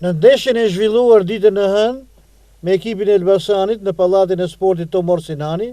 Në ndeshjen e zhvilluar ditën e hënë me ekipin e Elbasanit në pallatin e sportit Tomor Sinani,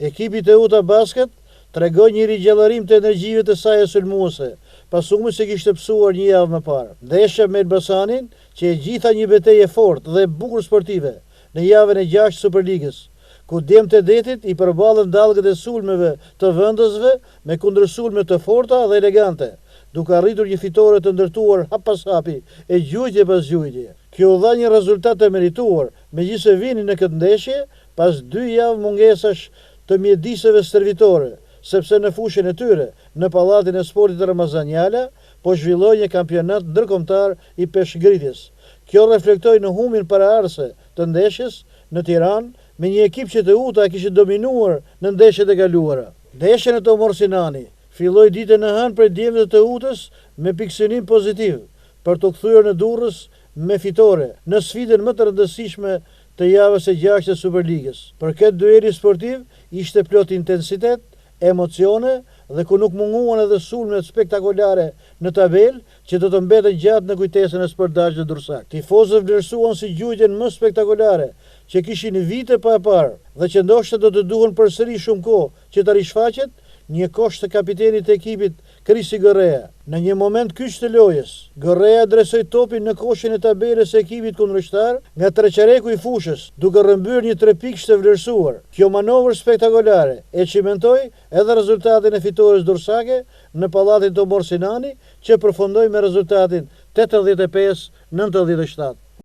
ekipi Teuta Basket tregoi një rigjallërim të energjive të saj e sulmuese, pasumë se kishte psuar një javë më parë. Ndeshja me Elbasanin, që e gjitha një betejë fortë dhe bukur sportive në javën e 6 Superligës, ku djemtë e detit i përballën dallgët e sulmeve të vendësve me kundërsulme të forta dhe elegante, duke arritur një fitore të ndërtuar hap pas hapi e gjujtje pas gjujtje. Kjo dha një rezultat të merituar, megjithëse vinin në këtë ndeshje pas 2 javë mungesash të mjediseve servitore, sepse në fushën e tyre, në pallatin e sportit Ramazan Jala, po zhvilloi një kampionat ndërkombëtar i peshqngritjes. Kjo reflektoi në humbin paraardhëse të ndeshjes në Tiranë, me një ekip që Teuta kishte dominuar në ndeshjet e kaluara. Ndeshja në Tomor Sinani filloi ditën e hënë prej djemve të Teutës me pikësynim pozitiv, për të kthyer në Durrës me fitore në sfidën më të rëndësishme të javës së 6 të Superligës. Për këtë dueli sportiv ishte plot intensitet, emocione dhe ku nuk munguan edhe sulmet spektakolare në tabel që do të mbeten gjatë në kujtesën e sportazhit durrësak. Tifozët vlerësuan si gjujtjen më spektakolare që kishin vite pa parë dhe që ndoshta do të duhen përsëri shumë kohë që të rishfaqet, një kosh të kapitenit të ekipit Krisi Gërrea. Në një moment kyç të lojës, Gërrea adresoi topin në koshin e tabelës së ekipit kundërshtar nga treqareku i fushës, duke rrëmbyer një 3 pikë të vlerësuar. Kjo manovër spektakolare e cimentoi edhe rezultatin e fitores durrësake në pallatin Tomor Sinani, që përfundoi me rezultatin 85-97.